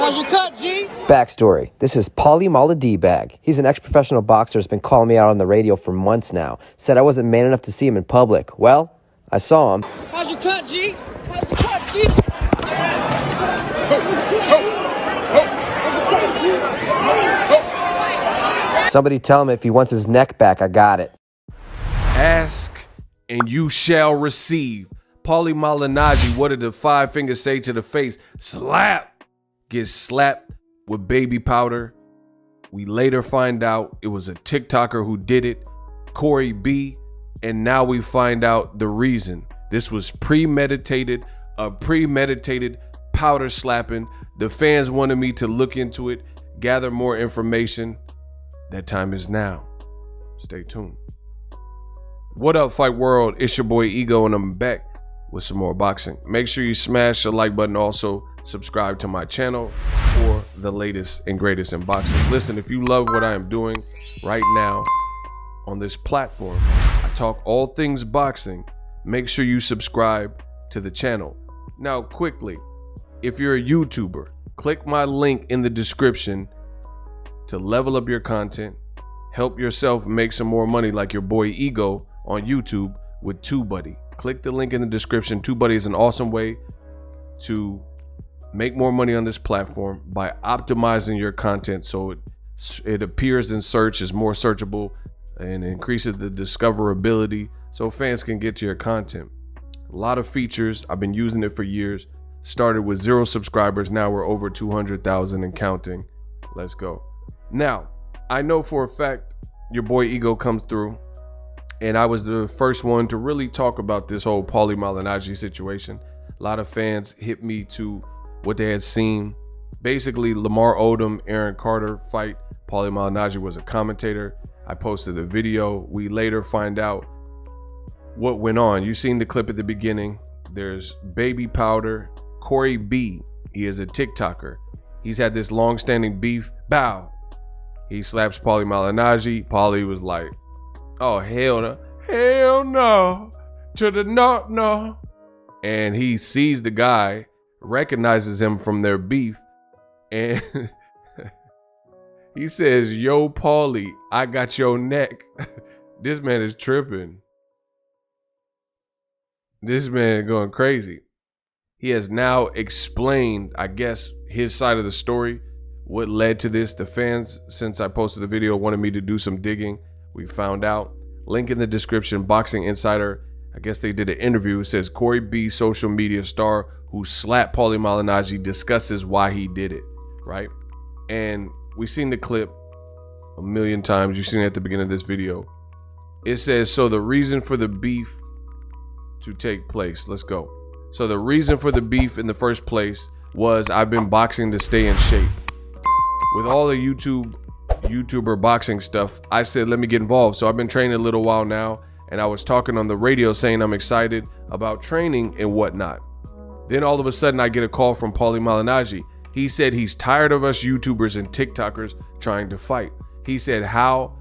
How's your cut, G? Backstory. This is Paulie Malignaggi. He's an ex-professional boxer who's been calling me out on the radio for months now. Said I wasn't man enough to see him in public. Well, I saw him. How's your cut, G? How's your cut, G? Somebody tell him if he wants his neck back, I got it. Ask and you shall receive. Paulie Malignaggi, what did the five fingers say to the face? Slap. Gets slapped with baby powder. We later find out it was a TikToker who did it, Corey B. And now we find out the reason. This was premeditated, a premeditated powder slapping. The fans wanted me to look into it, gather more information. That time is now. Stay tuned. What up, Fight World? It's your boy Ego, and I'm back with some more boxing. Make sure you smash the like button. Also, subscribe to my channel for the latest and greatest in boxing. Listen, if you love what I am doing right now on this platform, I talk all things boxing. Make sure you subscribe to the channel. Now, quickly, if you're a YouTuber, click my link in the description to level up your content, help yourself make some more money like your boy Ego on YouTube with TUBEBUDDY. Click the link in the description. TUBEBUDDY is an awesome way to make more money on this platform by optimizing your content so it appears in search, is more searchable, and increases the discoverability so fans can get to your content. A lot of features. I've been using it for years. Started with 0 subscribers. Now we're over 200,000 and counting. Let's go. Now, I know for a fact your boy Ego comes through, and I was the first one to really talk about this whole Paulie Malignaggi situation. A lot of fans hit me to what they had seen. Basically, Lamar Odom, Aaron Carter fight. Paulie Malignaggi was a commentator. I posted a video. We later find out what went on. You seen the clip at the beginning. There's baby powder. Corey B, he is a TikToker. He's had this long-standing beef. Bow. He slaps Paulie Malignaggi. Paulie was like, oh, hell no. Hell no. To the no. And he sees the guy, recognizes him from their beef, and he says, yo, Paulie, I got your neck. This man is tripping. This man going crazy. He has now explained, I guess, his side of the story, what led to this. The fans, since I posted the video, wanted me to do some digging. We found out. Link in the description. Boxing Insider, I guess they did an interview. It says Corey B, social media star who slapped Paulie Malignaggi, discusses why he did it, right? And we've seen the clip a million times. You've seen it at the beginning of this video. It says, so the reason for the beef to take place. Let's go. So the reason for the beef in the first place was I've been boxing to stay in shape. With all the YouTuber boxing stuff, I said, let me get involved. So I've been training a little while now, and I was talking on the radio saying I'm excited about training and whatnot. Then all of a sudden I get a call from Paulie Malignaggi. He said he's tired of us YouTubers and TikTokers trying to fight. He said how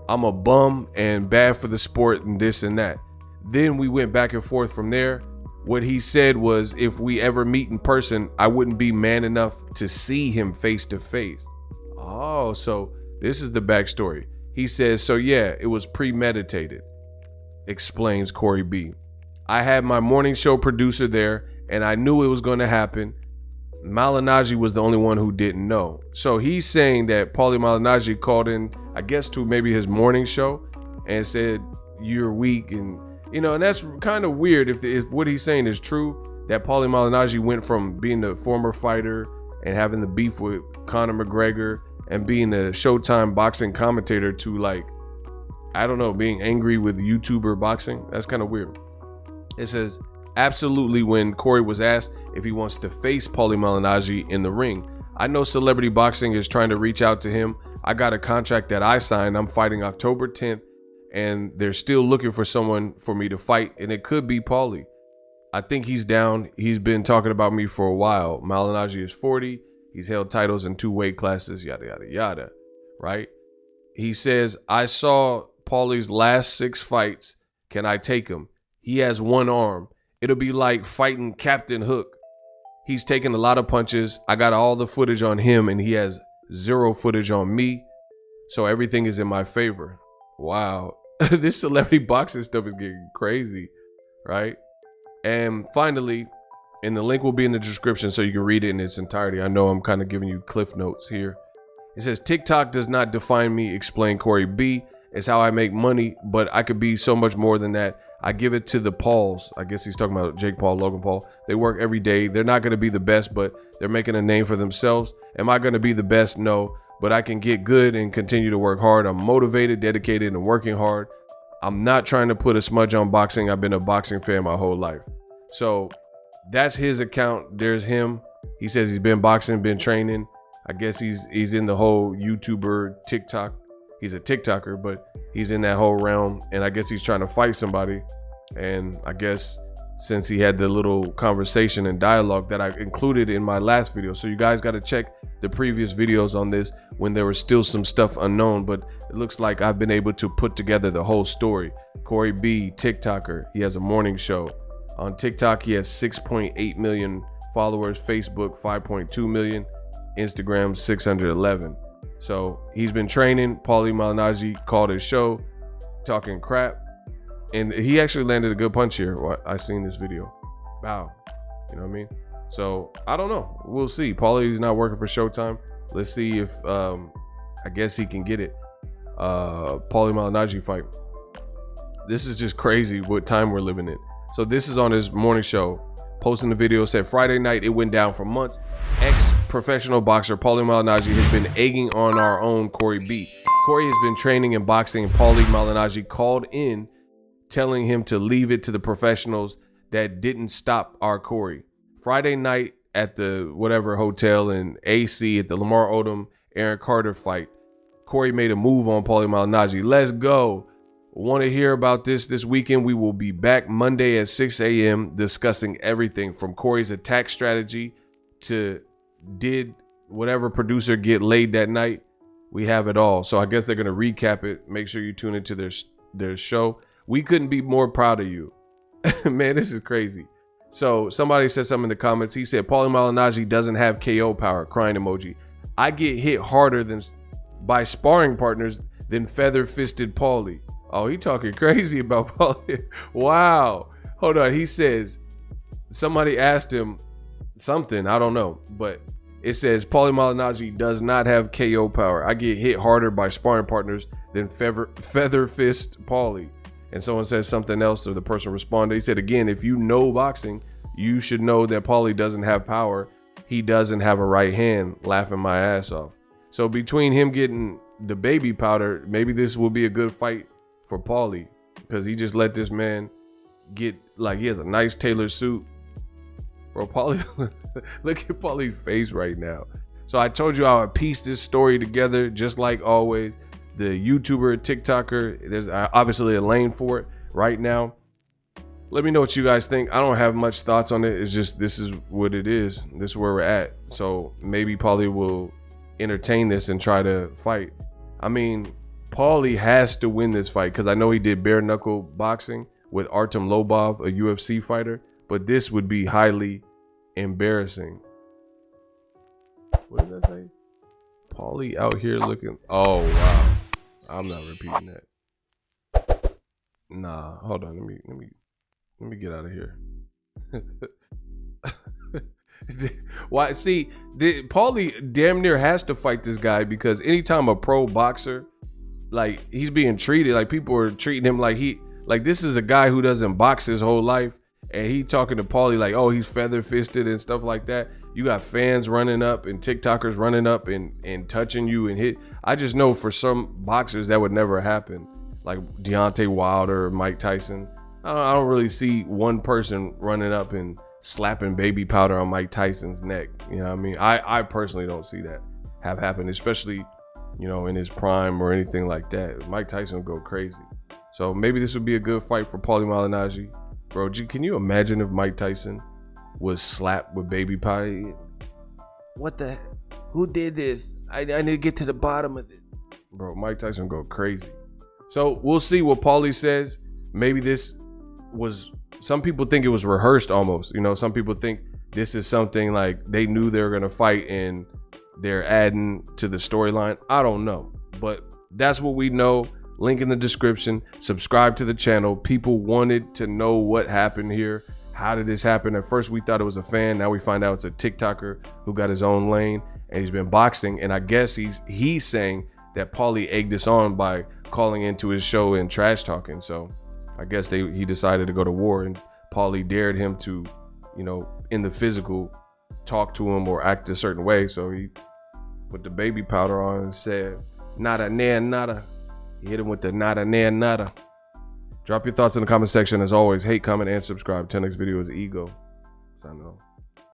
I'm a bum and bad for the sport and this and that. Then we went back and forth from there. What he said was if we ever meet in person, I wouldn't be man enough to see him face to face. Oh, so this is the backstory. He says, so yeah, it was premeditated, explains Corey B. I had my morning show producer there, and I knew it was going to happen. Malignaggi was the only one who didn't know. So he's saying that Paulie Malignaggi called in, I guess, to maybe his morning show and said, you're weak. And, you know, and that's kind of weird if what he's saying is true, that Paulie Malignaggi went from being a former fighter and having the beef with Conor McGregor and being a Showtime boxing commentator to, like, I don't know, being angry with YouTuber boxing. That's kind of weird. It says, absolutely, when Corey was asked if he wants to face Paulie Malignaggi in the ring. I know celebrity boxing is trying to reach out to him. I got a contract that I signed. I'm fighting October 10th, and they're still looking for someone for me to fight, and it could be Paulie. I think he's down. He's been talking about me for a while. Malignaggi is 40. He's held titles in 2 weight classes, yada, yada, yada, right? He says, I saw Paulie's last 6 fights. Can I take him? He has 1 arm. It'll be like fighting Captain Hook. He's taken a lot of punches. I got all the footage on him and he has zero footage on me. So everything is in my favor. Wow. This celebrity boxing stuff is getting crazy, right? And finally, and the link will be in the description so you can read it in its entirety. I know I'm kind of giving you cliff notes here. It says, TikTok does not define me, explain Corey B. It's how I make money, but I could be so much more than that. I give it to the Pauls. I guess he's talking about Jake Paul, Logan Paul. They work every day. They're not going to be the best, but they're making a name for themselves. Am I going to be the best? No, but I can get good and continue to work hard. I'm motivated, dedicated, and working hard. I'm not trying to put a smudge on boxing. I've been a boxing fan my whole life. So that's his account. There's him. He says he's been boxing, been training. I guess he's in the whole YouTuber TikTok. He's a TikToker, but he's in that whole realm. And I guess he's trying to fight somebody. And I guess since he had the little conversation and dialogue that I included in my last video. So you guys got to check the previous videos on this when there was still some stuff unknown. But it looks like I've been able to put together the whole story. Corey B, TikToker. He has a morning show. On TikTok, he has 6.8 million followers. Facebook, 5.2 million. Instagram, 611. So he's been training. Paulie Malignaggi called his show, talking crap. And he actually landed a good punch here. I seen this video. Wow. You know what I mean? So I don't know. We'll see. Paulie's not working for Showtime. Let's see if I guess he can get it. Paulie Malignaggi fight. This is just crazy what time we're living in. So this is on his morning show. Posting the video, said Friday night it went down for months. Ex-professional boxer Paulie Malignaggi has been egging on our own Corey B. Corey has been training in boxing, and Paulie Malignaggi called in telling him to leave it to the professionals that didn't stop our Corey. Friday night at the whatever hotel in AC at the Lamar Odom Aaron Carter fight, Corey made a move on Paulie Malignaggi. Let's go. Want to hear about this weekend? We will be back Monday at 6 a.m. discussing everything from Corey's attack strategy to did whatever producer get laid that night. We have it all. So I guess they're going to recap it. Make sure you tune into their show. We couldn't be more proud of you. Man, this is crazy. So somebody said something in the comments. He said, Paulie Malignaggi doesn't have KO power. Crying emoji. I get hit harder than by sparring partners than feather-fisted Paulie. Oh, he talking crazy about Paulie. Wow. Hold on. He says, somebody asked him something. I don't know. But it says, Paulie Malignaggi does not have KO power. I get hit harder by sparring partners than feather fist Paulie. And someone says something else, or the person responded. He said, again, if you know boxing, you should know that Paulie doesn't have power. He doesn't have a right hand. Laughing my ass off. So between him getting the baby powder, maybe this will be a good fight for Paulie, because he just let this man get, like, he has a nice tailored suit. Bro, Paulie, look at Paulie's face right now. So I told you I would piece this story together, just like always. The YouTuber, TikToker, there's obviously a lane for it right now. Let me know what you guys think. I don't have much thoughts on it. It's just, this is what it is. This is where we're at. So maybe Paulie will entertain this and try to fight. I mean, Paulie has to win this fight, because I know he did bare knuckle boxing with Artem Lobov, a UFC fighter, but this would be highly embarrassing. What did that say? Paulie out here looking. Oh wow, I'm not repeating that. Nah, hold on. Let me get out of here. Why? See, Paulie damn near has to fight this guy, because anytime a pro boxer, like, he's being treated like, people are treating him like this is a guy who doesn't box his whole life, and he talking to Paulie like, oh, he's feather fisted and stuff like that. You got fans running up and TikTokers running up and touching you and hit. I just know for some boxers that would never happen, like Deontay Wilder or Mike Tyson. I don't really see one person running up and slapping baby powder on Mike Tyson's neck. You know what I mean? I personally don't see that have happened, especially, you know, in his prime or anything like that. Mike Tyson would go crazy. So maybe this would be a good fight for Paulie Malignaggi. Bro, can you imagine if Mike Tyson was slapped with baby powder? What the? Who did this? I need to get to the bottom of it. Bro, Mike Tyson go crazy. So we'll see what Paulie says. Maybe this was, some people think it was rehearsed almost. You know, some people think this is something like they knew they were gonna fight and they're adding to the storyline. I don't know, but that's what we know. Link in the description. Subscribe to the channel. People wanted to know what happened here. How did this happen? At first we thought it was a fan. Now we find out it's a TikToker who got his own lane and he's been boxing. And I guess he's saying that Paulie egged this on by calling into his show and trash talking. So I guess he decided to go to war, and Paulie dared him to, you know, in the physical, talk to him or act a certain way. So he put the baby powder on and said, nada, nair, nada. He hit him with the nada, nair, nada. Drop your thoughts in the comment section. As always, hate, comment, and subscribe. Till next video is Ego. Signing off.